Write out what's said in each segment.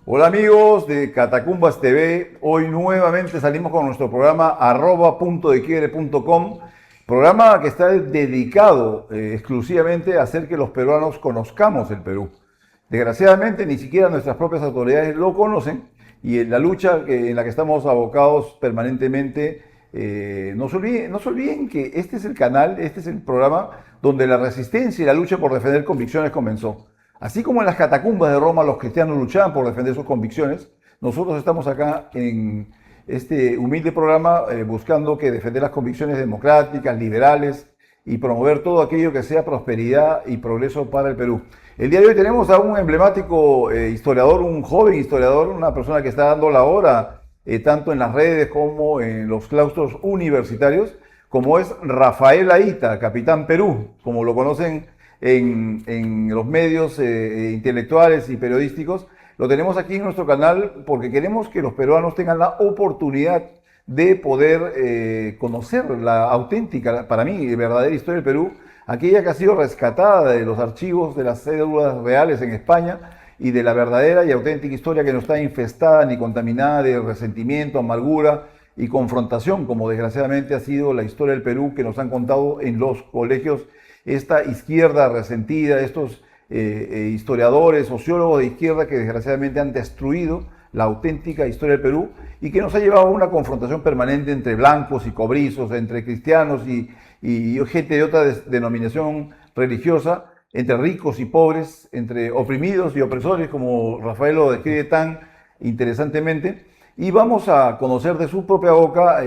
Hola amigos de Catacumbas TV, hoy nuevamente salimos con nuestro programa @puntodequiebre.com, programa que está dedicado exclusivamente a hacer que los peruanos conozcamos el Perú. Desgraciadamente ni siquiera nuestras propias autoridades lo conocen y en la lucha en la que estamos abocados permanentemente, no se olviden que este es el canal, este es el programa donde la resistencia y la lucha por defender convicciones comenzó. Así como en las catacumbas de Roma los cristianos luchaban por defender sus convicciones, nosotros estamos acá en este humilde programa buscando que defender las convicciones democráticas, liberales y promover todo aquello que sea prosperidad y progreso para el Perú. El día de hoy tenemos a un emblemático historiador, un joven historiador, una persona que está dando la hora tanto en las redes como en los claustros universitarios, como es Rafael Aita, Capitán Perú, como lo conocen en los medios intelectuales y periodísticos. Lo tenemos aquí en nuestro canal porque queremos que los peruanos tengan la oportunidad de poder conocer la auténtica, para mí, verdadera historia del Perú, aquella que ha sido rescatada de los archivos de las cédulas reales en España y de la verdadera y auténtica historia que no está infestada ni contaminada de resentimiento, amargura y confrontación, como desgraciadamente ha sido la historia del Perú que nos han contado en los colegios esta izquierda resentida, estos historiadores, sociólogos de izquierda que desgraciadamente han destruido la auténtica historia del Perú y que nos ha llevado a una confrontación permanente entre blancos y cobrizos, entre cristianos y gente de otra denominación religiosa, entre ricos y pobres, entre oprimidos y opresores, como Rafael lo describe tan interesantemente. Y vamos a conocer de su propia boca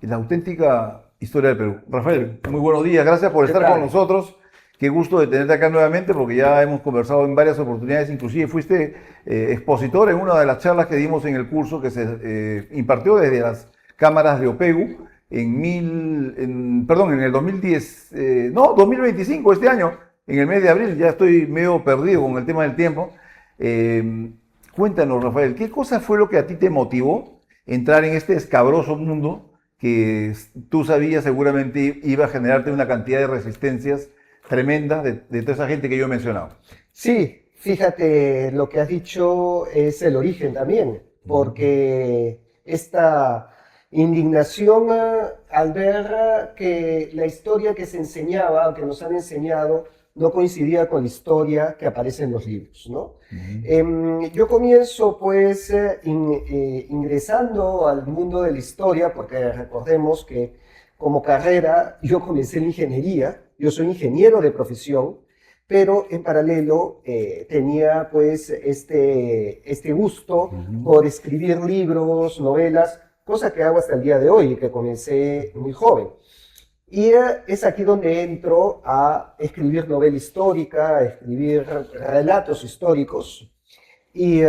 la auténtica historia del Perú. Rafael, muy buenos días, gracias por ¿Qué estar con tal? nosotros. Qué gusto de tenerte acá nuevamente porque ya hemos conversado en varias oportunidades, inclusive fuiste expositor en una de las charlas que dimos en el curso que se impartió desde las cámaras de OPEGU en el 2010, no, 2025, este año, en el mes de abril. Ya estoy medio perdido con el tema del tiempo. Eh, Cuéntanos, Rafael, ¿qué cosa fue lo que a ti te motivó entrar en este escabroso mundo que tú sabías seguramente iba a generarte una cantidad de resistencias tremenda de toda esa gente que yo he mencionado? Sí, fíjate, lo que has dicho es el origen también, porque esta indignación al ver que la historia que se enseñaba, que nos han enseñado, no coincidía con la historia que aparece en los libros, ¿no? Yo comienzo pues ingresando al mundo de la historia, porque recordemos que como carrera yo comencé en ingeniería, yo soy ingeniero de profesión, pero en paralelo tenía pues este gusto por escribir libros, novelas, cosa que hago hasta el día de hoy y que comencé muy joven. Y es aquí donde entro a escribir novela histórica, a escribir relatos históricos. Y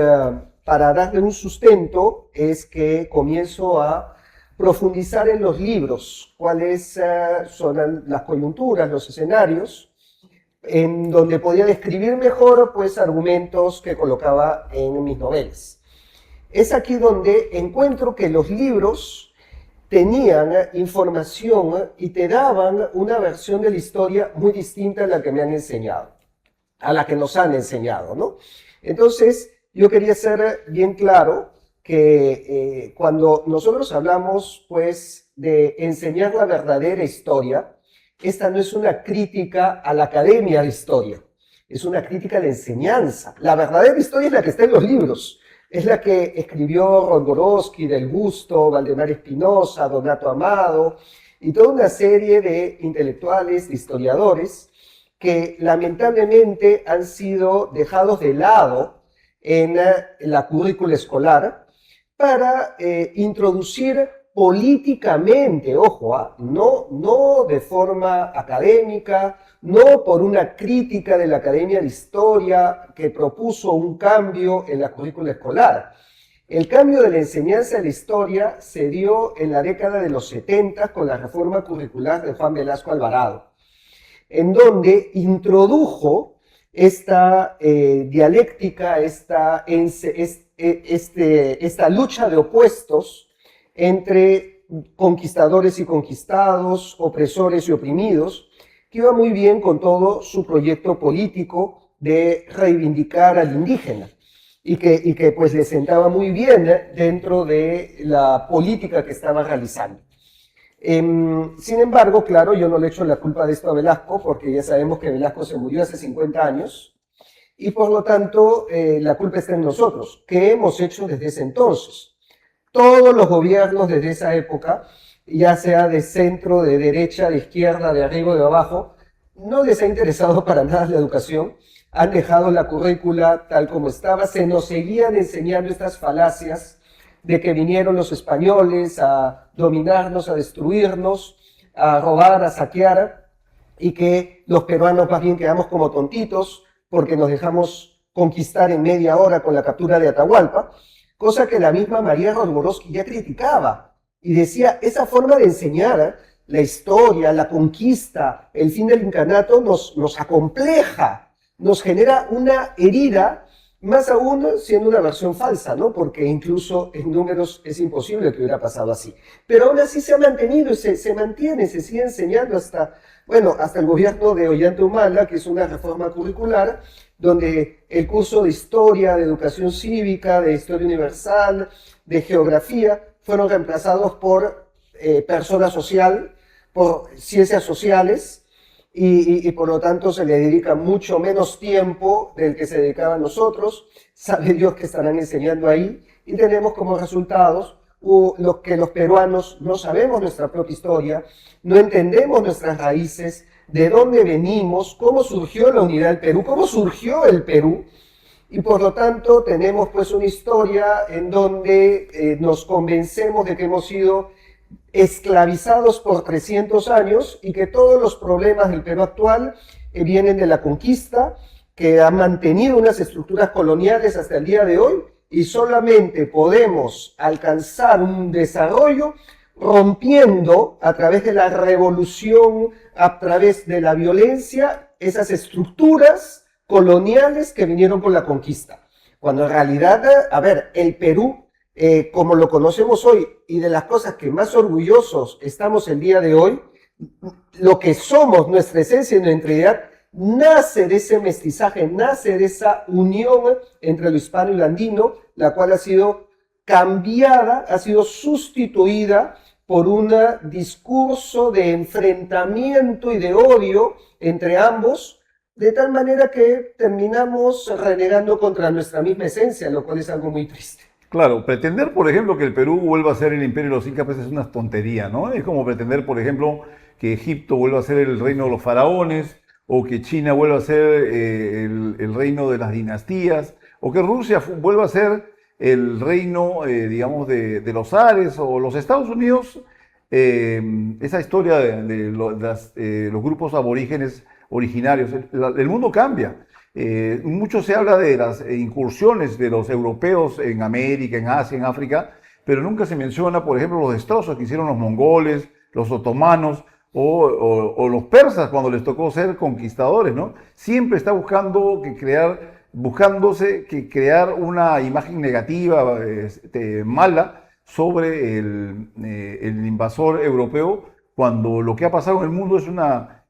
para darle un sustento es que comienzo a profundizar en los libros, cuáles son las coyunturas, los escenarios, en donde podía describir mejor pues argumentos que colocaba en mis novelas. Es aquí donde encuentro que los libros tenían información y te daban una versión de la historia muy distinta a la que me han enseñado, a la que nos han enseñado, ¿no? Entonces, yo quería ser bien claro que cuando nosotros hablamos, pues, de enseñar la verdadera historia, esta no es una crítica a la academia de historia, es una crítica a la enseñanza. La verdadera historia es la que está en los libros, es la que escribió Rondorowski, Del Busto, Valdemar Espinosa, Donato Amado y toda una serie de intelectuales, de historiadores, que lamentablemente han sido dejados de lado en la currícula escolar para introducir políticamente, ojo, no de forma académica, no por una crítica de la Academia de Historia que propuso un cambio en la currícula escolar. El cambio de la enseñanza de la historia se dio en la década de los 70 con la reforma curricular de Juan Velasco Alvarado, en donde introdujo esta dialéctica, esta lucha de opuestos entre conquistadores y conquistados, opresores y oprimidos, que iba muy bien con todo su proyecto político de reivindicar al indígena. y que pues le sentaba muy bien dentro de la política que estaba realizando. Sin embargo, claro, yo no le echo la culpa de esto a Velasco, porque ya sabemos que Velasco se murió hace 50 años, y por lo tanto la culpa está en nosotros. ¿Qué hemos hecho desde ese entonces? Todos los gobiernos desde esa época, ya sea de centro, de derecha, de izquierda, de arriba o de abajo, no les ha interesado para nada la educación, han dejado la currícula tal como estaba, se nos seguían enseñando estas falacias de que vinieron los españoles a dominarnos, a destruirnos, a robar, a saquear, y que los peruanos más bien quedamos como tontitos porque nos dejamos conquistar en media hora con la captura de Atahualpa, cosa que la misma María Rodborowski ya criticaba y decía, esa forma de enseñar la historia, la conquista, el fin del incanato nos acompleja, nos genera una herida, más aún siendo una versión falsa, ¿no? Porque incluso en números es imposible que hubiera pasado así. Pero aún así se ha mantenido, se mantiene, se sigue enseñando hasta, bueno, hasta el gobierno de Ollanta Humala, que es una reforma curricular, donde el curso de historia, de educación cívica, de historia universal, de geografía, fueron reemplazados por persona social, por ciencias sociales, y por lo tanto se le dedica mucho menos tiempo del que se dedicaba a nosotros. Sabe Dios que estarán enseñando ahí, y tenemos como resultados que los peruanos no sabemos nuestra propia historia, no entendemos nuestras raíces, de dónde venimos, cómo surgió la unidad del Perú, cómo surgió el Perú, y por lo tanto tenemos pues una historia en donde nos convencemos de que hemos sido esclavizados por 300 años y que todos los problemas del Perú actual vienen de la conquista, que ha mantenido unas estructuras coloniales hasta el día de hoy, y solamente podemos alcanzar un desarrollo rompiendo a través de la revolución, a través de la violencia, esas estructuras coloniales que vinieron con la conquista. Cuando en realidad, a ver, el Perú, como lo conocemos hoy, y de las cosas que más orgullosos estamos el día de hoy, lo que somos, nuestra esencia y nuestra identidad, nace de ese mestizaje, nace de esa unión entre lo hispano y lo andino, la cual ha sido cambiada, ha sido sustituida por un discurso de enfrentamiento y de odio entre ambos, de tal manera que terminamos renegando contra nuestra misma esencia, lo cual es algo muy triste. Claro, pretender, por ejemplo, que el Perú vuelva a ser el imperio de los incas pues es una tontería, ¿no? Es como pretender, por ejemplo, que Egipto vuelva a ser el reino de los faraones, o que China vuelva a ser el reino de las dinastías, o que Rusia vuelva a ser el reino, digamos, de los zares, o los Estados Unidos, esa historia de los grupos aborígenes originarios. El mundo cambia. Mucho se habla de las incursiones de los europeos en América, en Asia, en África, pero nunca se menciona, por ejemplo, los destrozos que hicieron los mongoles, los otomanos o los persas cuando les tocó ser conquistadores, ¿no? Siempre está buscándose crear una imagen negativa, mala, sobre el invasor europeo, cuando lo que ha pasado en el mundo es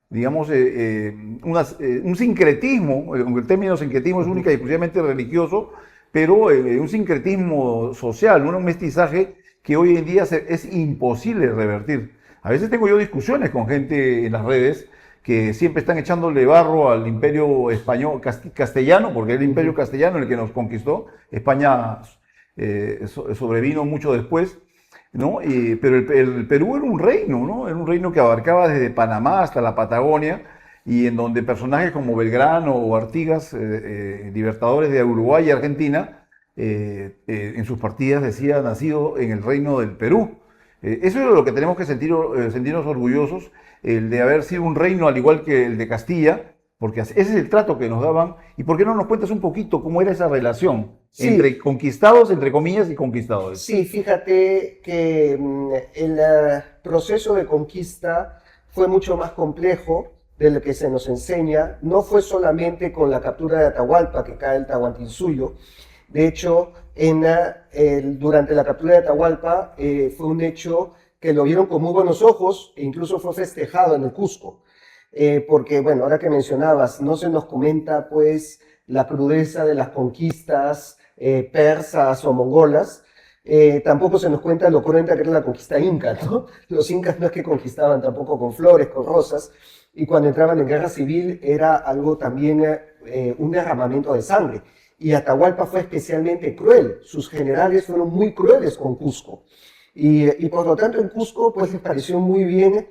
digamos, un sincretismo, aunque el término sincretismo es única y exclusivamente religioso, pero un sincretismo social, un mestizaje que hoy en día es imposible revertir. A veces tengo yo discusiones con gente en las redes que siempre están echándole barro al imperio español, castellano, porque es el imperio castellano el que nos conquistó. España sobrevino mucho después, ¿no? Pero el Perú era un reino, ¿no? Era un reino que abarcaba desde Panamá hasta la Patagonia, y en donde personajes como Belgrano o Artigas, libertadores de Uruguay y Argentina, en sus partidas decía nacido en el reino del Perú. Eso es lo que tenemos que sentirnos orgullosos, el de haber sido un reino al igual que el de Castilla, porque ese es el trato que nos daban. ¿Y por qué no nos cuentas un poquito cómo era esa relación entre conquistados, entre comillas, y conquistadores? Sí, fíjate que el proceso de conquista fue mucho más complejo de lo que se nos enseña. No fue solamente con la captura de Atahualpa que cae el Tahuantinsuyo. De hecho, durante la captura de Atahualpa fue un hecho que lo vieron con muy buenos ojos, e incluso fue festejado en el Cusco. Porque, bueno, ahora que mencionabas, no se nos comenta pues la crudeza de las conquistas, persas o mongolas. Tampoco se nos cuenta lo cruenta que era la conquista inca, ¿no? Los incas no es que conquistaban tampoco con flores, con rosas, y cuando entraban en guerra civil era algo también, un derramamiento de sangre. Y Atahualpa fue especialmente cruel, sus generales fueron muy crueles con Cusco. Y por lo tanto en Cusco pues les pareció muy bien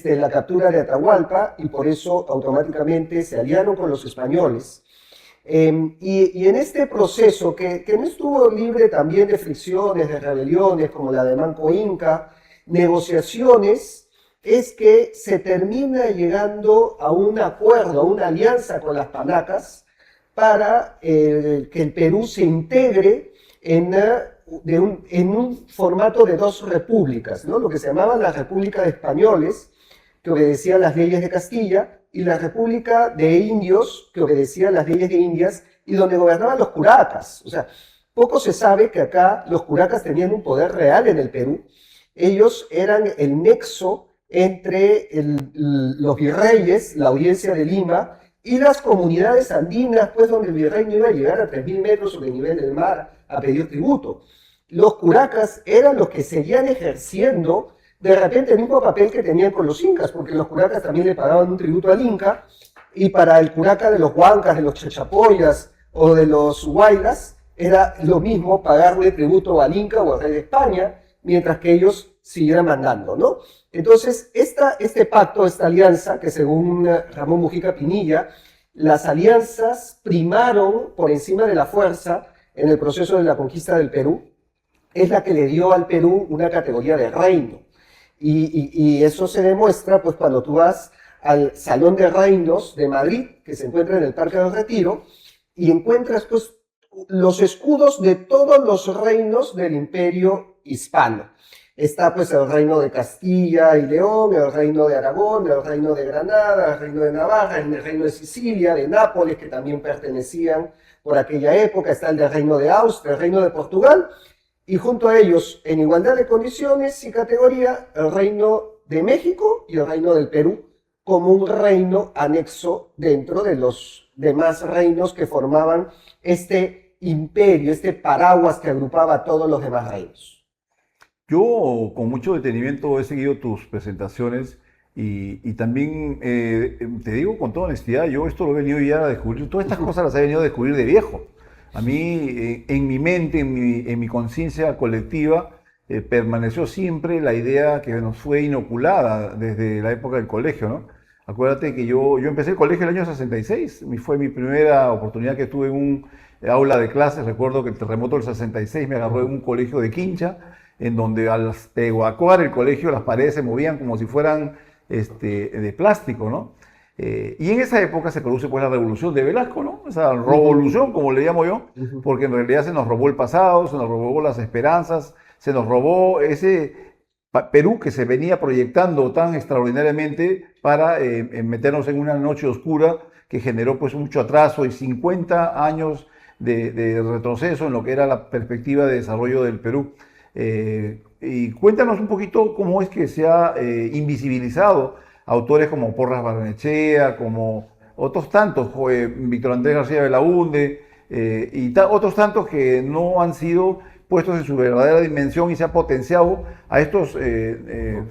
la captura de Atahualpa y por eso automáticamente se aliaron con los españoles. Y en este proceso, que no estuvo libre también de fricciones, de rebeliones, como la de Manco Inca, negociaciones, es que se termina llegando a un acuerdo, a una alianza con las Panacas, para que el Perú se integre en un formato de dos repúblicas, ¿no? Lo que se llamaba la República de Españoles, que obedecía a las leyes de Castilla, y la República de Indios, que obedecía a las leyes de Indias, y donde gobernaban los curacas. O sea, poco se sabe que acá los curacas tenían un poder real en el Perú. Ellos eran el nexo entre los virreyes, la audiencia de Lima, y las comunidades andinas, pues donde el virrey no iba a llegar a 3.000 metros sobre el nivel del mar a pedir tributo. Los curacas eran los que seguían ejerciendo de repente el mismo papel que tenían con los incas, porque los curacas también le pagaban un tributo al inca, y para el curaca de los huancas, de los chachapoyas o de los huaylas, era lo mismo pagarle tributo al inca o al rey de España, mientras que ellos siguieran mandando, ¿no? Entonces, este pacto, esta alianza, que según Ramón Mujica Pinilla, las alianzas primaron por encima de la fuerza en el proceso de la conquista del Perú, es la que le dio al Perú una categoría de reino. Y eso se demuestra pues cuando tú vas al Salón de Reinos de Madrid, que se encuentra en el Parque del Retiro, y encuentras pues los escudos de todos los reinos del Imperio Hispano. Está pues el reino de Castilla y León, el reino de Aragón, el reino de Granada, el reino de Navarra, el reino de Sicilia, de Nápoles, que también pertenecían por aquella época, está el del reino de Austria, el reino de Portugal, y junto a ellos, en igualdad de condiciones y categoría, el reino de México y el reino del Perú, como un reino anexo dentro de los demás reinos que formaban este imperio, este paraguas que agrupaba a todos los demás reinos. Yo con mucho detenimiento he seguido tus presentaciones y también te digo con toda honestidad, yo esto lo he venido ya a descubrir, todas estas cosas las he venido a descubrir de viejo. A mí, en mi mente, en mi conciencia colectiva, permaneció siempre la idea que nos fue inoculada desde la época del colegio, ¿no? Acuérdate que yo empecé el colegio en el año 66, fue mi primera oportunidad que tuve en un aula de clases. Recuerdo que el terremoto del 66 me agarró en un colegio de Quincha, en donde al evacuar el colegio las paredes se movían como si fueran de plástico, ¿no? Y en esa época se produce pues la revolución de Velasco, ¿no? Esa revolución, como le llamo yo, porque en realidad se nos robó el pasado, se nos robó las esperanzas, se nos robó ese Perú que se venía proyectando tan extraordinariamente para meternos en una noche oscura que generó pues mucho atraso y 50 años de retroceso en lo que era la perspectiva de desarrollo del Perú. Y cuéntanos un poquito cómo es que se ha invisibilizado autores como Porras Barnechea, como otros tantos, Víctor Andrés García Belaúnde, otros tantos que no han sido puestos en su verdadera dimensión y se ha potenciado a estos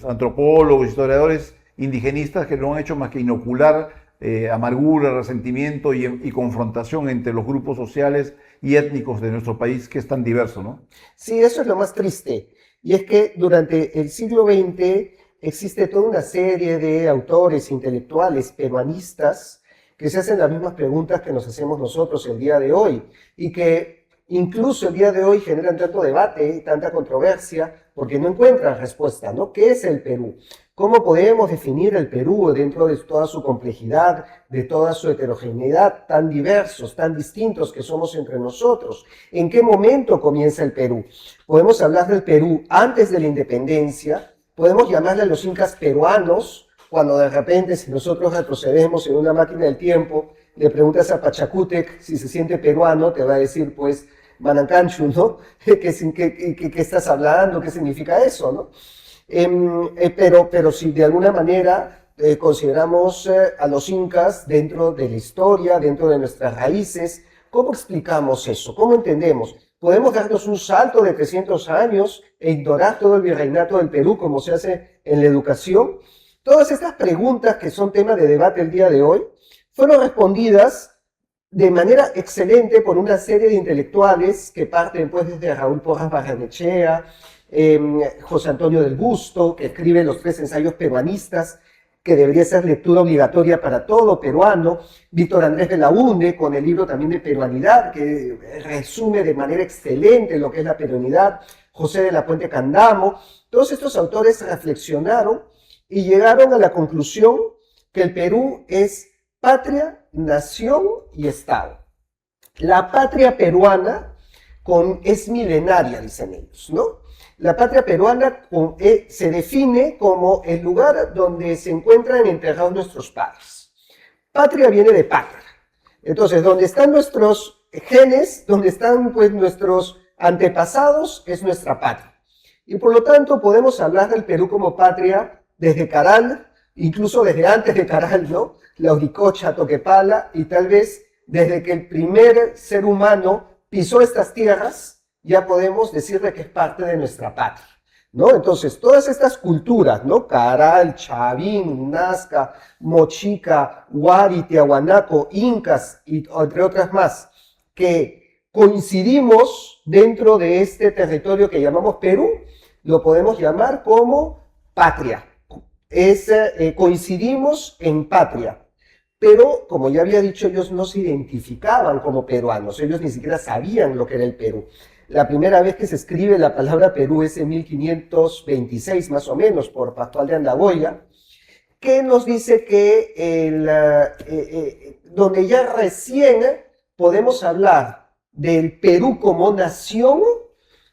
antropólogos, historiadores indigenistas que no han hecho más que inocular amargura, resentimiento y confrontación entre los grupos sociales y étnicos de nuestro país, que es tan diverso, ¿no? Sí, eso es lo más triste. Y es que durante el siglo XX existe toda una serie de autores intelectuales peruanistas que se hacen las mismas preguntas que nos hacemos nosotros el día de hoy y que incluso el día de hoy generan tanto debate, tanta controversia, porque no encuentran respuesta, ¿no? ¿Qué es el Perú? ¿Cómo podemos definir el Perú dentro de toda su complejidad, de toda su heterogeneidad, tan diversos, tan distintos que somos entre nosotros? ¿En qué momento comienza el Perú? Podemos hablar del Perú antes de la independencia, podemos llamarle a los incas peruanos, cuando de repente, si nosotros retrocedemos en una máquina del tiempo, le preguntas a Pachacútec si se siente peruano, te va a decir, pues, Manancanchu, ¿no? ¿Qué estás hablando? ¿Qué significa eso, no? Pero si de alguna manera consideramos a los incas dentro de la historia, dentro de nuestras raíces, ¿Cómo explicamos eso? ¿Cómo entendemos? ¿Podemos darnos un salto de 300 años e ignorar todo el virreinato del Perú como se hace en la educación? Todas estas preguntas que son tema de debate el día de hoy fueron respondidas de manera excelente por una serie de intelectuales que parten pues desde Raúl Porras Barrenechea, José Antonio del Busto, que escribe los 3 ensayos peruanistas, que debería ser lectura obligatoria para todo peruano, Víctor Andrés Belaúnde, con el libro también de Peruanidad, que resume de manera excelente lo que es la peruanidad, José de la Puente Candamo. Todos estos autores reflexionaron y llegaron a la conclusión que el Perú es patria, nación y Estado. La patria peruana es milenaria, dicen ellos, ¿no? La patria peruana se define como el lugar donde se encuentran enterrados nuestros padres. Patria viene de patria. Entonces, donde están nuestros genes, donde están pues nuestros antepasados, es nuestra patria. Y por lo tanto, podemos hablar del Perú como patria desde Caral, incluso desde antes de Caral, ¿no? Lauricocha, Toquepala, y tal vez desde que el primer ser humano pisó estas tierras, ya podemos decirle que es parte de nuestra patria, ¿no? Entonces, todas estas culturas, ¿no? Caral, Chavín, Nazca, Mochica, Huari, Tiahuanaco, Incas, y entre otras más, que coincidimos dentro de este territorio que llamamos Perú, lo podemos llamar como patria. Coincidimos en patria. Pero, como ya había dicho, ellos no se identificaban como peruanos, ellos ni siquiera sabían lo que era el Perú. La primera vez que se escribe la palabra Perú es en 1526, más o menos, por Pascual de Andaboya, que nos dice que donde ya recién podemos hablar del Perú como nación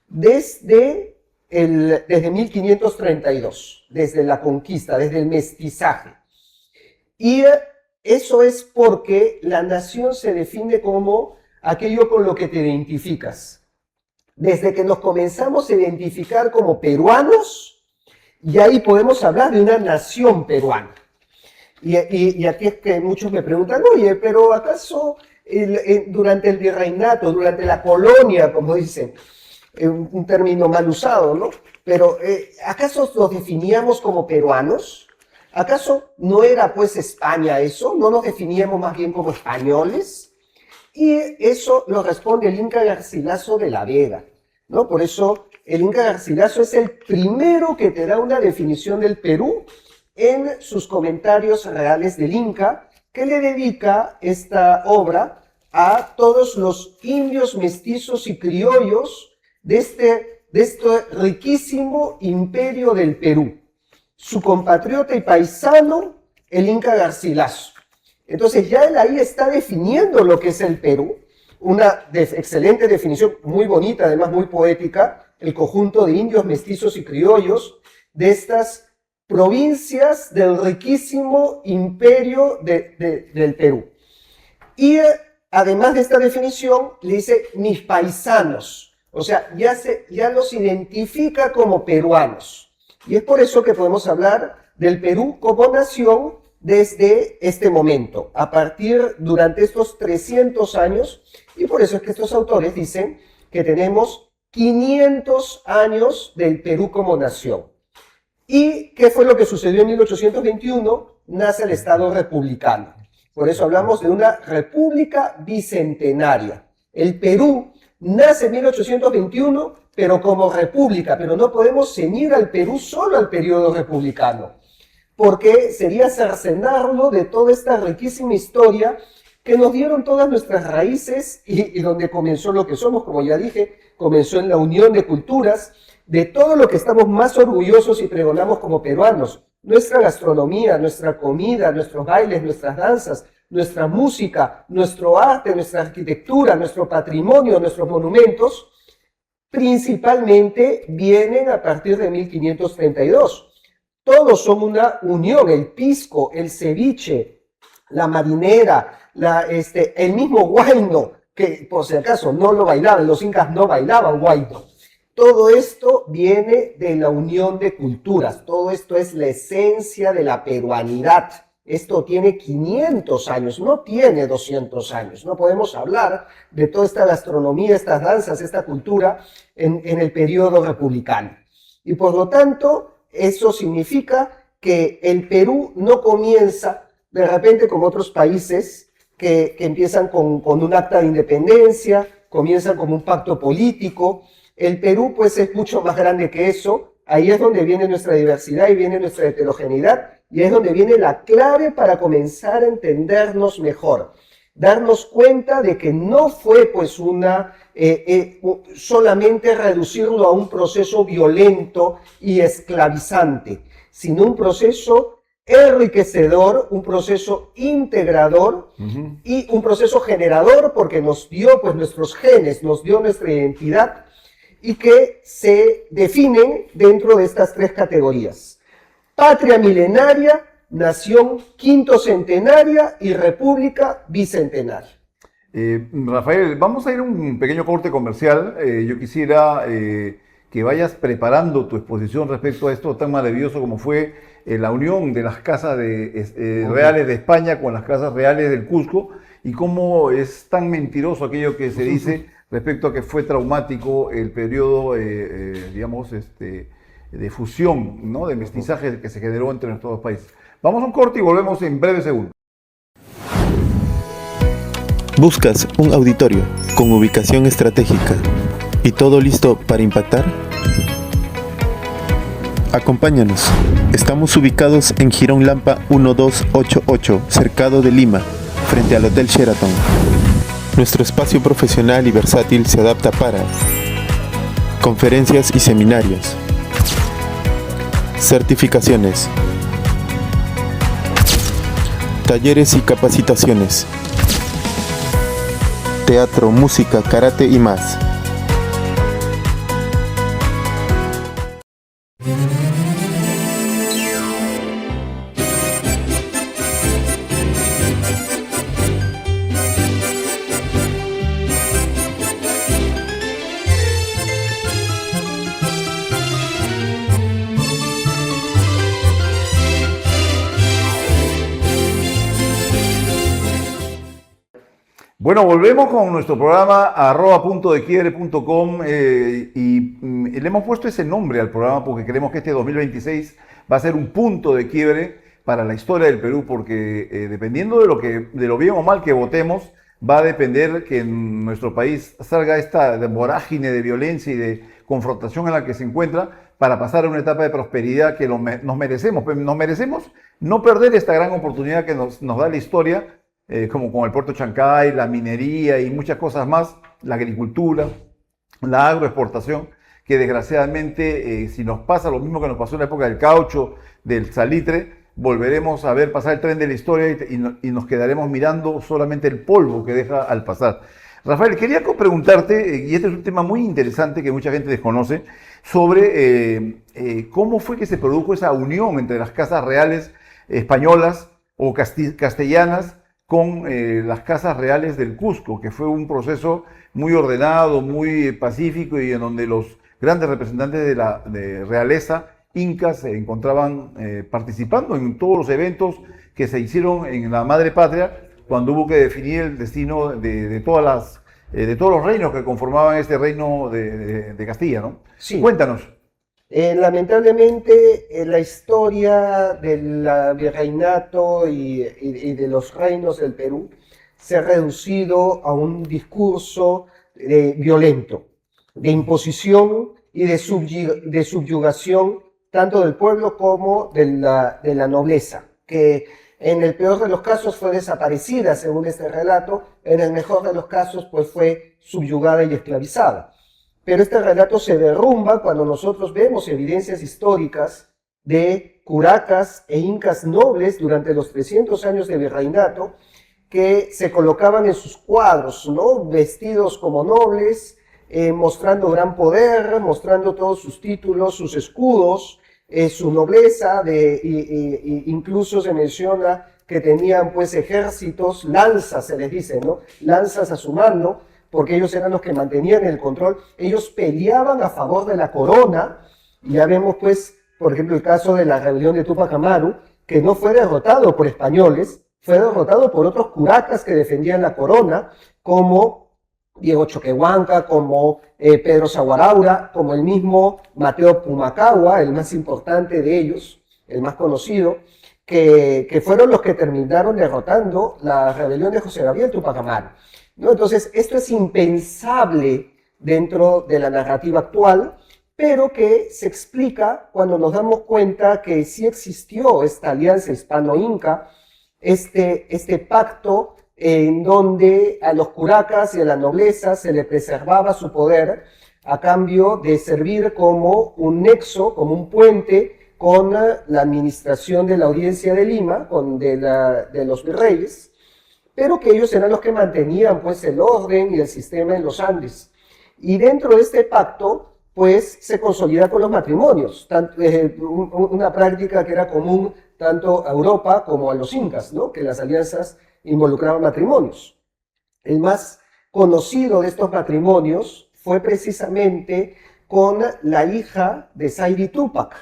desde 1532, desde la conquista, desde el mestizaje. Y eso es porque la nación se define como aquello con lo que te identificas. Desde que nos comenzamos a identificar como peruanos, y ahí podemos hablar de una nación peruana. Y aquí es que muchos me preguntan, oye, pero ¿acaso durante el virreinato, durante la colonia, como dicen, un término mal usado, ¿no? Pero ¿acaso nos definíamos como peruanos? ¿Acaso no era pues España eso? ¿No nos definíamos más bien como españoles? Y eso lo responde el Inca Garcilaso de la Vega, ¿no? Por eso el Inca Garcilaso es el primero que te da una definición del Perú en sus comentarios reales del Inca, que le dedica esta obra a todos los indios, mestizos y criollos de este riquísimo imperio del Perú. Su compatriota y paisano, el Inca Garcilaso. Entonces ya él ahí está definiendo lo que es el Perú, una excelente definición, muy bonita, además muy poética, el conjunto de indios, mestizos y criollos de estas provincias del riquísimo imperio del Perú. Y además de esta definición, le dice mis paisanos, o sea, ya los identifica como peruanos. Y es por eso que podemos hablar del Perú como nación desde este momento, durante estos 300 años, y por eso es que estos autores dicen que tenemos 500 años del Perú como nación. ¿Y qué fue lo que sucedió en 1821? Nace el Estado republicano. Por eso hablamos de una república bicentenaria. El Perú nace en 1821, pero como república, pero no podemos ceñir al Perú solo al periodo republicano, porque sería cercenarlo de toda esta riquísima historia que nos dieron todas nuestras raíces y donde comenzó lo que somos, como ya dije, comenzó en la unión de culturas, de todo lo que estamos más orgullosos y pregonamos como peruanos, nuestra gastronomía, nuestra comida, nuestros bailes, nuestras danzas, nuestra música, nuestro arte, nuestra arquitectura, nuestro patrimonio, nuestros monumentos, principalmente vienen a partir de 1532. Todos son una unión, el pisco, el ceviche, la marinera, el mismo huayno, que por si acaso no lo bailaban, los incas no bailaban huayno. Todo esto viene de la unión de culturas, todo esto es la esencia de la peruanidad, esto tiene 500 años, no tiene 200 años. No podemos hablar de toda esta gastronomía, estas danzas, esta cultura en el periodo republicano. Y por lo tanto, eso significa que el Perú no comienza de repente como otros países que empiezan con un acta de independencia, comienzan como un pacto político. El Perú pues es mucho más grande que eso. Ahí es donde viene nuestra diversidad y viene nuestra heterogeneidad, y es donde viene la clave para comenzar a entendernos mejor. Darnos cuenta de que no fue pues solamente reducirlo a un proceso violento y esclavizante, sino un proceso enriquecedor, un proceso integrador y un proceso generador, porque nos dio pues nuestros genes, nos dio nuestra identidad, y que se definen dentro de estas tres categorías: patria milenaria, nación quinto centenaria y república bicentenaria. Rafael, vamos a ir a un pequeño corte comercial. Yo quisiera que vayas preparando tu exposición respecto a esto tan maravilloso como fue la unión de las casas reales de España con las casas reales del Cusco, y cómo es tan mentiroso aquello que se dice respecto a que fue traumático el periodo, digamos, de fusión, ¿no?, de mestizaje que se generó entre nuestros dos países. Vamos a un corte y volvemos en breves segundos. ¿Buscas un auditorio con ubicación estratégica y todo listo para impactar? Acompáñanos. Estamos ubicados en Jirón Lampa 1288, cercado de Lima, frente al Hotel Sheraton. Nuestro espacio profesional y versátil se adapta para conferencias y seminarios, certificaciones, talleres y capacitaciones, teatro, música, karate y más. Bueno, volvemos con nuestro programa @puntodequiebre.com y le hemos puesto ese nombre al programa porque creemos que este 2026 va a ser un punto de quiebre para la historia del Perú, porque dependiendo de lo bien o mal que votemos, va a depender que en nuestro país salga esta vorágine de violencia y de confrontación en la que se encuentra, para pasar a una etapa de prosperidad que nos merecemos. Nos merecemos no perder esta gran oportunidad que nos da la historia, como con el puerto de Chancay, la minería y muchas cosas más, la agricultura, la agroexportación, que desgraciadamente, si nos pasa lo mismo que nos pasó en la época del caucho, del salitre, volveremos a ver pasar el tren de la historia y nos quedaremos mirando solamente el polvo que deja al pasar. Rafael, quería preguntarte, y este es un tema muy interesante que mucha gente desconoce, sobre cómo fue que se produjo esa unión entre las casas reales españolas o castellanas con las casas reales del Cusco, que fue un proceso muy ordenado, muy pacífico, y en donde los grandes representantes de la realeza incas se encontraban participando en todos los eventos que se hicieron en la madre patria, cuando hubo que definir el destino de todos los reinos que conformaban este reino de Castilla, ¿no? Sí. Cuéntanos. Lamentablemente, la historia del virreinato y de los reinos del Perú se ha reducido a un discurso violento, de imposición y de subyugación tanto del pueblo como de la nobleza, que en el peor de los casos fue desaparecida, según este relato, en el mejor de los casos pues fue subyugada y esclavizada. Pero este relato se derrumba cuando nosotros vemos evidencias históricas de curacas e incas nobles durante los 300 años de virreinato, que se colocaban en sus cuadros, ¿no?, vestidos como nobles, mostrando gran poder, mostrando todos sus títulos, sus escudos, su nobleza, incluso se menciona que tenían pues ejércitos, lanzas se les dice, ¿no?, lanzas a su mano, porque ellos eran los que mantenían el control. Ellos peleaban a favor de la corona. Ya vemos pues, por ejemplo, el caso de la rebelión de Tupac Amaru, que no fue derrotado por españoles, fue derrotado por otros curacas que defendían la corona, como Diego Choquehuanca, como Pedro Saguaraura, como el mismo Mateo Pumacahua, el más importante de ellos, el más conocido, que fueron los que terminaron derrotando la rebelión de José Gabriel Túpac Amaru, ¿no? Entonces, esto es impensable dentro de la narrativa actual, pero que se explica cuando nos damos cuenta que sí existió esta alianza hispano-inca, este pacto en donde a los curacas y a la nobleza se le preservaba su poder a cambio de servir como un nexo, como un puente con la administración de la Audiencia de Lima, de los virreyes, pero que ellos eran los que mantenían pues el orden y el sistema en los Andes. Y dentro de este pacto pues se consolida con los matrimonios, una práctica que era común tanto a Europa como a los incas, ¿no? Que las alianzas involucraban matrimonios. El más conocido de estos matrimonios fue precisamente con la hija de Sayri Túpac,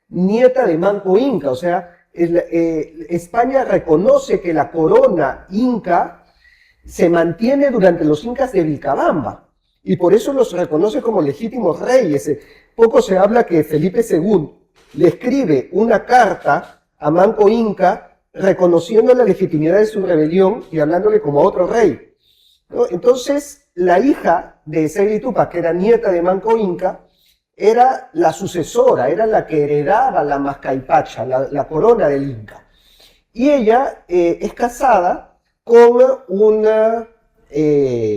nieta de Manco Inca. O sea, España reconoce que la corona inca se mantiene durante los incas de Vilcabamba, y por eso los reconoce como legítimos reyes. Poco se habla que Felipe II le escribe una carta a Manco Inca reconociendo la legitimidad de su rebelión y hablándole como a otro rey, ¿no? Entonces, la hija de Sayri Túpac, que era nieta de Manco Inca, era la sucesora, era la que heredaba la Mascaipacha, la corona del Inca. Y ella es casada con un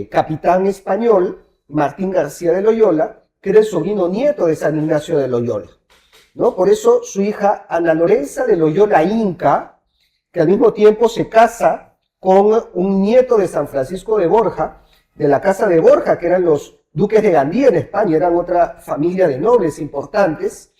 capitán español, Martín García de Loyola, que era el sobrino nieto de San Ignacio de Loyola, ¿no? Por eso su hija Ana Lorenza de Loyola Inca, que al mismo tiempo se casa con un nieto de San Francisco de Borja, de la casa de Borja, que eran los duques de Gandía en España, eran otra familia de nobles importantes,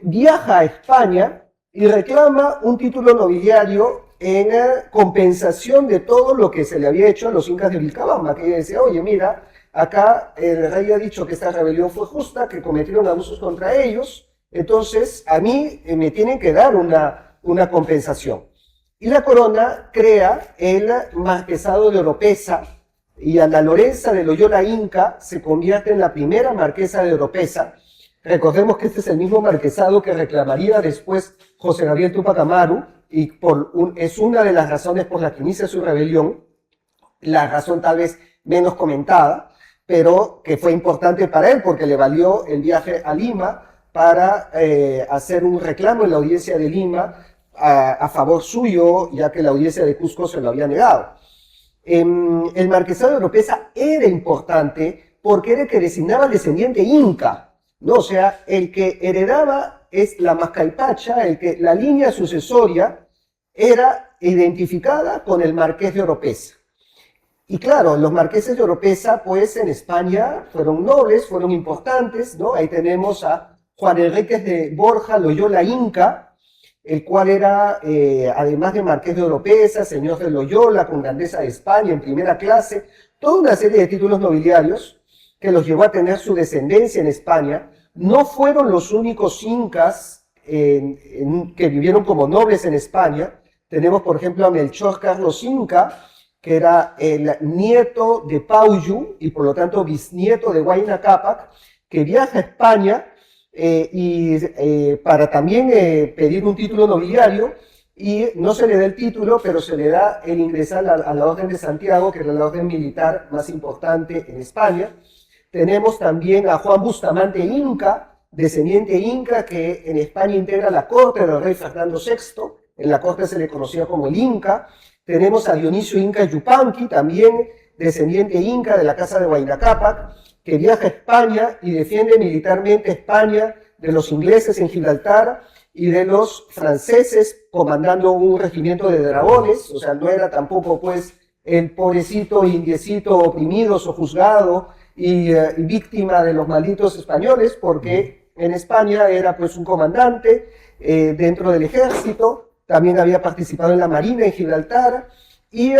viaja a España y reclama un título nobiliario en compensación de todo lo que se le había hecho a los incas de Vilcabamba, que ella decía, oye, mira, acá el rey ha dicho que esta rebelión fue justa, que cometieron abusos contra ellos, entonces a mí me tienen que dar una compensación. Y la corona crea el marquesado de Oropesa, y Ana Lorenza de Loyola Inca se convierte en la primera marquesa de Oropesa. Recordemos que este es el mismo marquesado que reclamaría después José Gabriel Túpac Amaru, y es una de las razones por las que inicia su rebelión, la razón tal vez menos comentada, pero que fue importante para él porque le valió el viaje a Lima para hacer un reclamo en la audiencia de Lima a favor suyo, ya que la audiencia de Cusco se lo había negado. El marquesado de Oropesa era importante porque era el que designaba al descendiente inca, ¿no? O sea, el que heredaba es la Mascaipacha, la línea sucesoria era identificada con el marqués de Oropesa. Y claro, los marqueses de Oropesa, pues en España fueron nobles, fueron importantes, ¿no? Ahí tenemos a Juan Enríquez de Borja Loyola Inca, el cual era, además de marqués de Oropesa, señor de Loyola, con grandeza de España, en primera clase, toda una serie de títulos nobiliarios que los llevó a tener su descendencia en España. No fueron los únicos incas que vivieron como nobles en España. Tenemos, por ejemplo, a Melchor Carlos Inca, que era el nieto de Pauyu y por lo tanto bisnieto de Huayna Cápac, que viaja a España para también pedir un título nobiliario, y no se le da el título, pero se le da el ingresar a la Orden de Santiago, que era la orden militar más importante en España. Tenemos también a Juan Bustamante Inca, descendiente inca, que en España integra la corte del rey Fernando VI, en la corte se le conocía como el Inca. Tenemos a Dionisio Inca Yupanqui, también descendiente inca de la casa de Huayna Cápac, que viaja a España y defiende militarmente España de los ingleses en Gibraltar y de los franceses, comandando un regimiento de dragones. O sea, no era tampoco pues el pobrecito indiecito oprimido, sojuzgado y víctima de los malditos españoles, porque en España era pues un comandante dentro del ejército. También había participado en la Marina en Gibraltar, y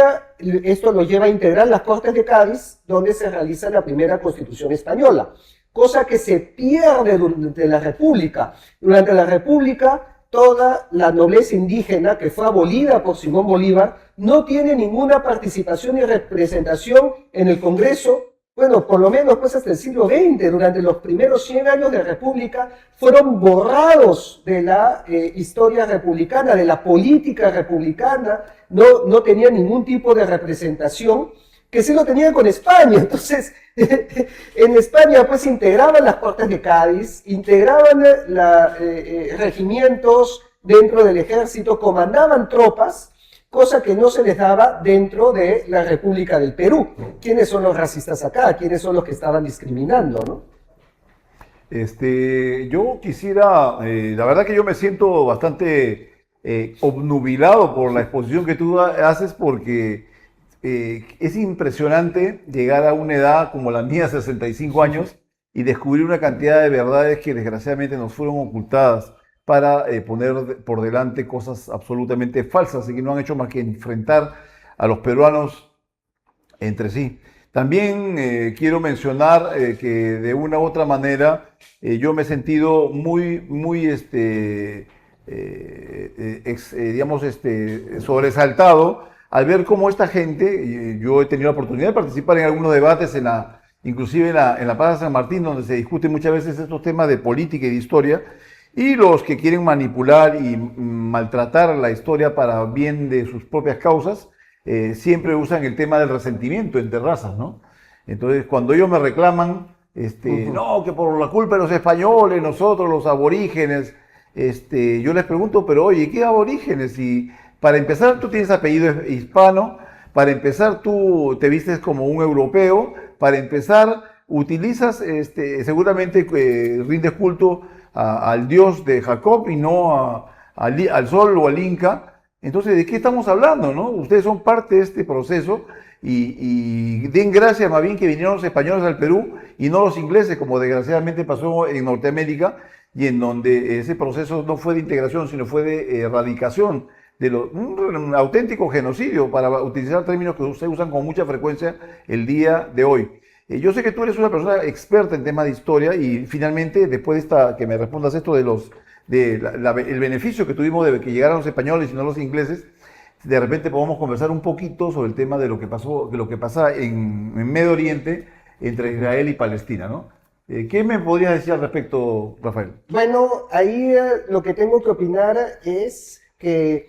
esto lo lleva a integrar las Cortes de Cádiz, donde se realiza la primera Constitución española, cosa que se pierde durante la República. Durante la República, toda la nobleza indígena que fue abolida por Simón Bolívar no tiene ninguna participación y representación en el Congreso. Bueno, por lo menos pues hasta el siglo XX, durante los primeros 100 años de República, fueron borrados de la historia republicana, de la política republicana, no tenían ningún tipo de representación, que sí lo tenían con España. Entonces, en España pues integraban las Cortes de Cádiz, integraban regimientos dentro del ejército, comandaban tropas, cosa que no se les daba dentro de la República del Perú. ¿Quiénes son los racistas acá? ¿Quiénes son los que estaban discriminando, no? Yo quisiera, la verdad que yo me siento bastante obnubilado por la exposición que tú haces, porque es impresionante llegar a una edad como la mía, 65 años, y descubrir una cantidad de verdades que desgraciadamente nos fueron ocultadas para poner por delante cosas absolutamente falsas y que no han hecho más que enfrentar a los peruanos entre sí. También quiero mencionar que de una u otra manera yo me he sentido muy digamos, sobresaltado al ver cómo esta gente, yo he tenido la oportunidad de participar en algunos debates, inclusive en la Plaza San Martín, donde se discuten muchas veces estos temas de política y de historia, y los que quieren manipular y maltratar la historia para bien de sus propias causas, siempre usan el tema del resentimiento entre razas, ¿no? Entonces, cuando ellos me reclaman, no, que por la culpa de los españoles, nosotros, los aborígenes, yo les pregunto, pero oye, ¿qué aborígenes? Y para empezar, tú tienes apellido hispano, para empezar, tú te vistes como un europeo, para empezar, utilizas, seguramente rindes culto al Dios de Jacob y no al Sol o al Inca. Entonces, ¿de qué estamos hablando, no? Ustedes son parte de este proceso y den gracias más bien que vinieron los españoles al Perú y no los ingleses, como desgraciadamente pasó en Norteamérica, y en donde ese proceso no fue de integración, sino fue de erradicación, un auténtico genocidio, para utilizar términos que ustedes usan con mucha frecuencia el día de hoy. Yo sé que tú eres una persona experta en temas de historia y finalmente, después de que me respondas esto el beneficio que tuvimos de que llegaran los españoles y no los ingleses, de repente podemos conversar un poquito sobre el tema de lo que pasó, de lo que pasa en Medio Oriente entre Israel y Palestina, ¿no? ¿Qué me podrías decir al respecto, Rafael? Bueno, ahí lo que tengo que opinar es que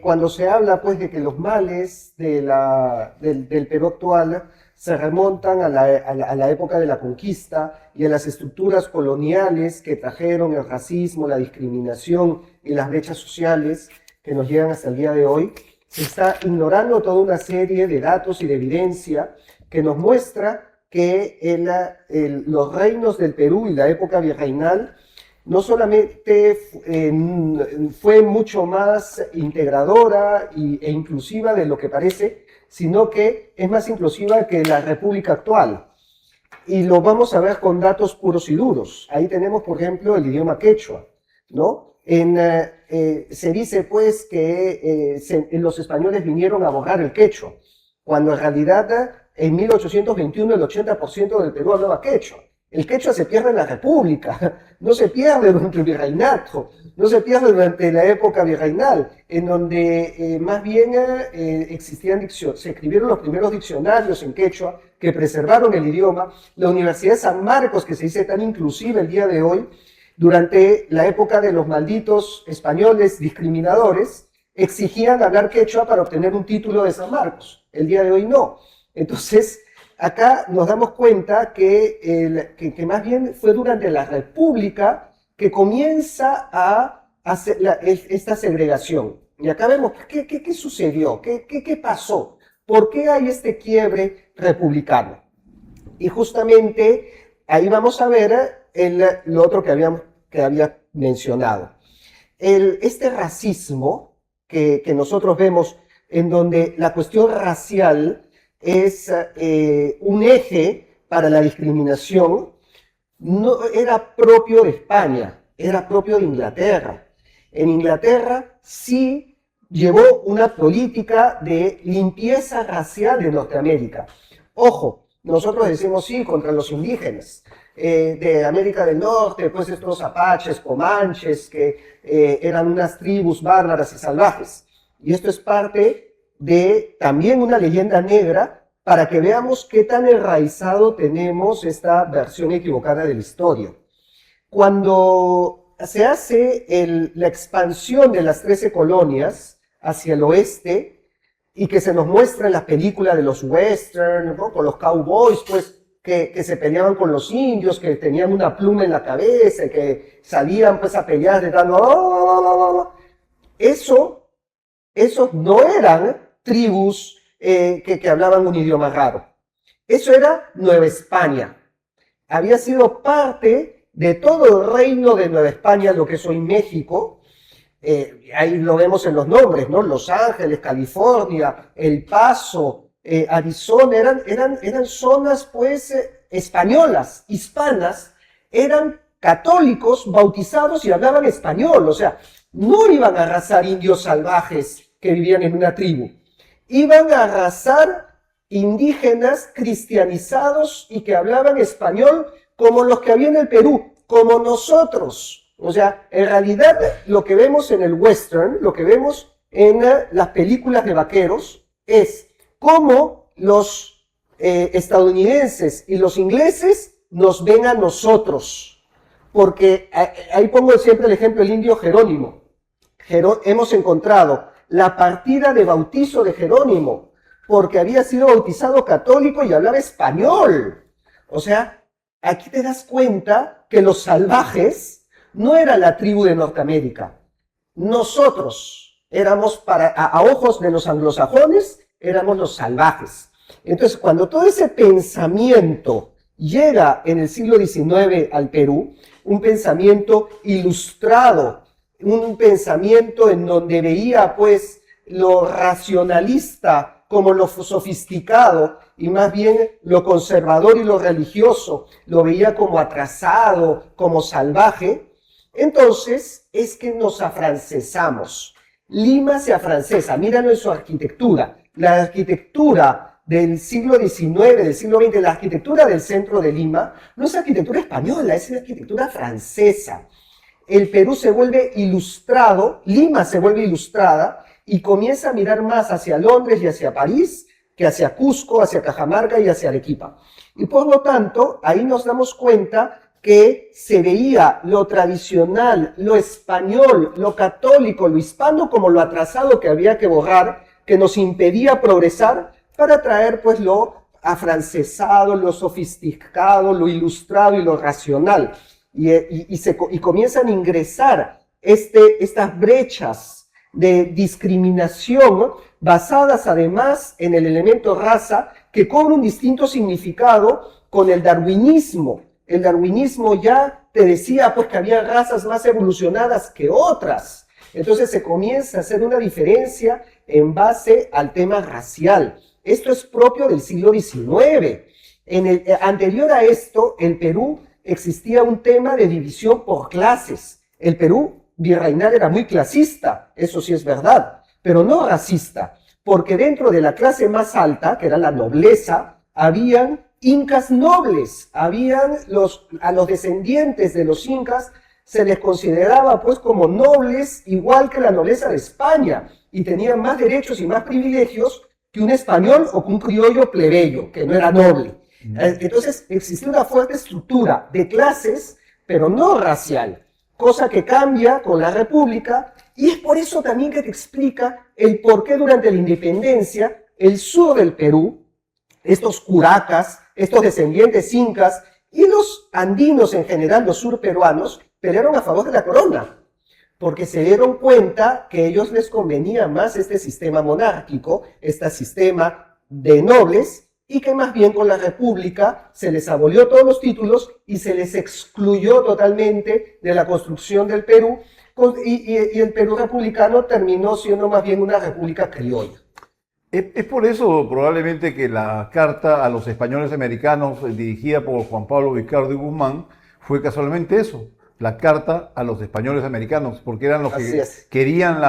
cuando se habla pues de que los males del Perú actual se remontan a la época de la conquista y a las estructuras coloniales que trajeron el racismo, la discriminación y las brechas sociales que nos llegan hasta el día de hoy, se está ignorando toda una serie de datos y de evidencia que nos muestra que los reinos del Perú y la época virreinal no solamente fue mucho más integradora e inclusiva de lo que parece, sino que es más inclusiva que la República actual. Y lo vamos a ver con datos puros y duros. Ahí tenemos, por ejemplo, el idioma quechua, ¿no? Se dice, pues, que los españoles vinieron a borrar el quechua, cuando en realidad en 1821 el 80% del Perú hablaba quechua. El quechua se pierde en la República, no se pierde durante el virreinato, no se pierde durante la época virreinal, en donde más bien se escribieron los primeros diccionarios en quechua que preservaron el idioma. La Universidad de San Marcos, que se dice tan inclusiva el día de hoy, durante la época de los malditos españoles discriminadores, exigían hablar quechua para obtener un título de San Marcos. El día de hoy no. Entonces, acá nos damos cuenta que más bien fue durante la República que comienza a hacer esta segregación. Y acá vemos qué sucedió, qué pasó, por qué hay este quiebre republicano. Y justamente ahí vamos a ver lo otro que había mencionado. Este racismo que nosotros vemos, en donde la cuestión racial es un eje para la discriminación, no era propio de España, era propio de Inglaterra. En Inglaterra sí llevó una política de limpieza racial de Norteamérica. Ojo, Nosotros decimos sí contra los indígenas de América del Norte, pues estos apaches, comanches, que eran unas tribus bárbaras y salvajes. Y esto es parte de también una leyenda negra para que veamos qué tan enraizado tenemos esta versión equivocada de la historia. Cuando se hace la expansión de las 13 colonias hacia el oeste, y que se nos muestra en las películas de los western, ¿no? Con los cowboys, pues, que se peleaban con los indios, que tenían una pluma en la cabeza, y que salían, pues, a pelear gritando, ¡oh! Esos no eran tribus que hablaban un idioma raro. Eso era Nueva España. Había sido parte de todo el reino de Nueva España, lo que es hoy México. Ahí lo vemos en los nombres, ¿no? Los Ángeles, California, El Paso, Arizona, eran zonas, pues, españolas, hispanas, eran católicos bautizados y hablaban español, o sea, no iban a arrasar indios salvajes que vivían en una tribu, iban a arrasar indígenas cristianizados y que hablaban español como los que había en el Perú, como nosotros. O sea, en realidad lo que vemos en el western, lo que vemos en las películas de vaqueros, es cómo los estadounidenses y los ingleses nos ven a nosotros. Porque ahí pongo siempre el ejemplo del indio Jerónimo. Hemos encontrado la partida de bautizo de Jerónimo, porque había sido bautizado católico y hablaba español. O sea, aquí te das cuenta que los salvajes no era la tribu de Norteamérica. Nosotros éramos, a ojos de los anglosajones, éramos los salvajes. Entonces, cuando todo ese pensamiento llega en el siglo XIX al Perú, un pensamiento ilustrado, un pensamiento en donde veía, pues, lo racionalista como lo sofisticado, y más bien lo conservador y lo religioso, lo veía como atrasado, como salvaje. Entonces, es que nos afrancesamos. Lima se afrancesa, míralo en su arquitectura. La arquitectura del siglo XIX, del siglo XX, la arquitectura del centro de Lima, no es arquitectura española, es arquitectura francesa. El Perú se vuelve ilustrado, Lima se vuelve ilustrada, y comienza a mirar más hacia Londres y hacia París, que hacia Cusco, hacia Cajamarca y hacia Arequipa. Y por lo tanto, ahí nos damos cuenta que se veía lo tradicional, lo español, lo católico, lo hispano como lo atrasado que había que borrar, que nos impedía progresar, para traer pues lo afrancesado, lo sofisticado, lo ilustrado y lo racional. Y comienzan a ingresar estas brechas de discriminación basadas además en el elemento raza, que cobra un distinto significado con el darwinismo. El darwinismo ya te decía pues que había razas más evolucionadas que otras. Entonces se comienza a hacer una diferencia en base al tema racial. Esto es propio del siglo XIX. Anterior a esto, en Perú existía un tema de división por clases. El Perú virreinal era muy clasista, eso sí es verdad, pero no racista, porque dentro de la clase más alta, que era la nobleza, habían incas nobles, a los descendientes de los incas se les consideraba pues como nobles, igual que la nobleza de España, y tenían más derechos y más privilegios que un español o que un criollo plebeyo, que no era noble. Entonces existía una fuerte estructura de clases, pero no racial, cosa que cambia con la República, y es por eso también que te explica el por qué durante la independencia el sur del Perú, estos curacas, estos descendientes incas y los andinos en general, los surperuanos, pelearon a favor de la corona, porque se dieron cuenta que a ellos les convenía más este sistema monárquico, este sistema de nobles, y que más bien con la República se les abolió todos los títulos y se les excluyó totalmente de la construcción del Perú, y el Perú republicano terminó siendo más bien una república criolla. Es por eso probablemente que la carta a los españoles americanos dirigida por Juan Pablo Vizcardo y Guzmán fue casualmente eso, la carta a los españoles americanos, porque eran los que querían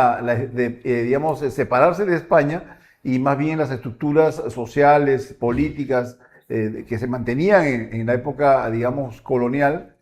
digamos, separarse de España, y más bien las estructuras sociales, políticas que se mantenían en la época, digamos, colonial,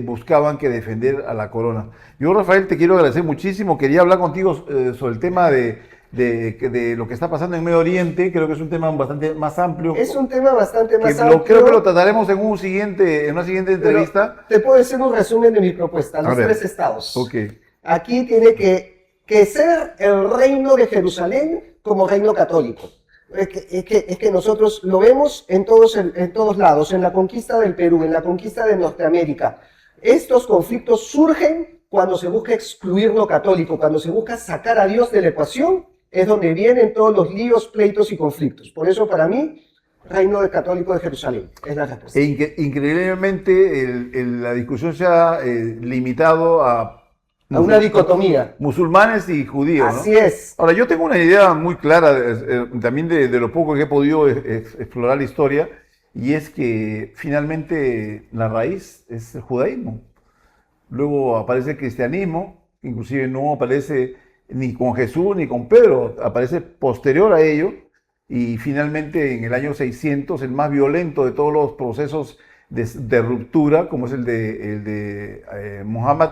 buscaban que defender a la corona. Yo, Rafael, te quiero agradecer muchísimo. Quería hablar contigo sobre el tema de lo que está pasando en Medio Oriente. Creo que es un tema bastante más amplio. Es un tema bastante más amplio. Creo que lo trataremos en una siguiente entrevista. Te puedo decir un resumen de mi propuesta. Los tres estados. Okay. Aquí tiene que ser el reino de Jerusalén como reino católico. Es que nosotros lo vemos en todos lados, en la conquista del Perú, en la conquista de Norteamérica. Estos conflictos surgen cuando se busca excluir lo católico, cuando se busca sacar a Dios de la ecuación, es donde vienen todos los líos, pleitos y conflictos. Por eso, para mí, reino de católico de Jerusalén es la respuesta. Increíblemente, la discusión se ha limitado a una dicotomía. Musulmanes y judíos, ¿no? Así es. Ahora, yo tengo una idea muy clara también de lo poco que he podido explorar la historia, y es que finalmente la raíz es el judaísmo. Luego aparece el cristianismo, inclusive no aparece ni con Jesús ni con Pedro, aparece posterior a ello, y finalmente en el año 600, el más violento de todos los procesos de ruptura, como es el de Muhammad,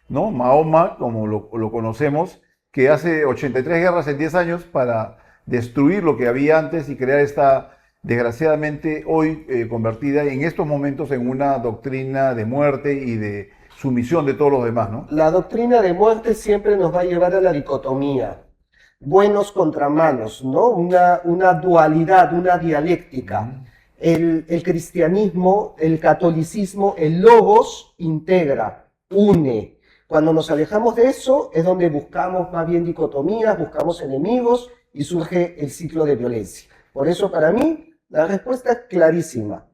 ¿no? Mahoma, como lo conocemos, que hace 83 guerras en 10 años para destruir lo que había antes y crear esta, desgraciadamente, hoy convertida en estos momentos en una doctrina de muerte y de sumisión de todos los demás, ¿no? La doctrina de muerte siempre nos va a llevar a la dicotomía, buenos contra malos, ¿no? Una dualidad, una dialéctica. El cristianismo, el catolicismo, el logos integra, une. Cuando nos alejamos de eso es donde buscamos más bien dicotomías, buscamos enemigos y surge el ciclo de violencia. Por eso, para mí, la respuesta es clarísima.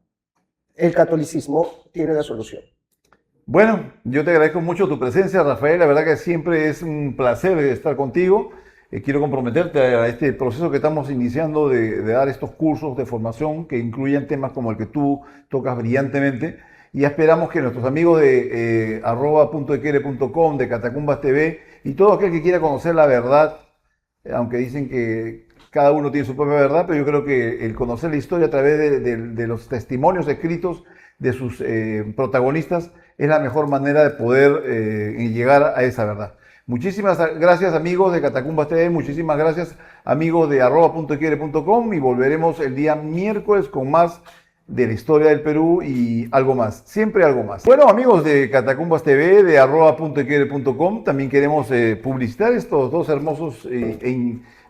El catolicismo tiene la solución. Bueno, yo te agradezco mucho tu presencia, Rafael. La verdad que siempre es un placer estar contigo. Quiero comprometerte a este proceso que estamos iniciando de dar estos cursos de formación que incluyen temas como el que tú tocas brillantemente. Y esperamos que nuestros amigos de @puntodequiere.com, de Catacumbas TV y todo aquel que quiera conocer la verdad, aunque dicen que cada uno tiene su propia verdad, pero yo creo que el conocer la historia a través de los testimonios escritos de sus protagonistas es la mejor manera de poder llegar a esa verdad. Muchísimas gracias, amigos de Catacumbas TV, muchísimas gracias, amigos de @puntodequiere.com, y volveremos el día miércoles con más de la historia del Perú y algo más, siempre algo más. Bueno, amigos de Catacumbas TV, de @puntodequiere.com, también queremos publicitar estos dos hermosos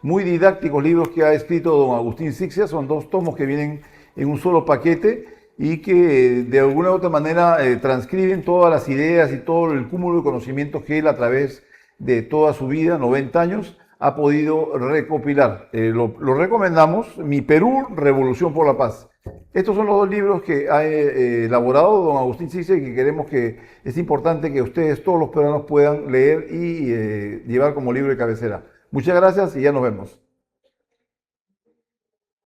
muy didácticos libros que ha escrito don Agustín Sixia. Son 2 tomos que vienen en un solo paquete y que de alguna u otra manera transcriben todas las ideas y todo el cúmulo de conocimientos que él, a través de toda su vida, 90 años, ha podido recopilar. Lo recomendamos. Mi Perú, Revolución por la Paz. Estos son los 2 libros que ha elaborado don Agustín Sixia y que queremos que es importante que ustedes, todos los peruanos, puedan leer y llevar como libro de cabecera. Muchas gracias y ya nos vemos.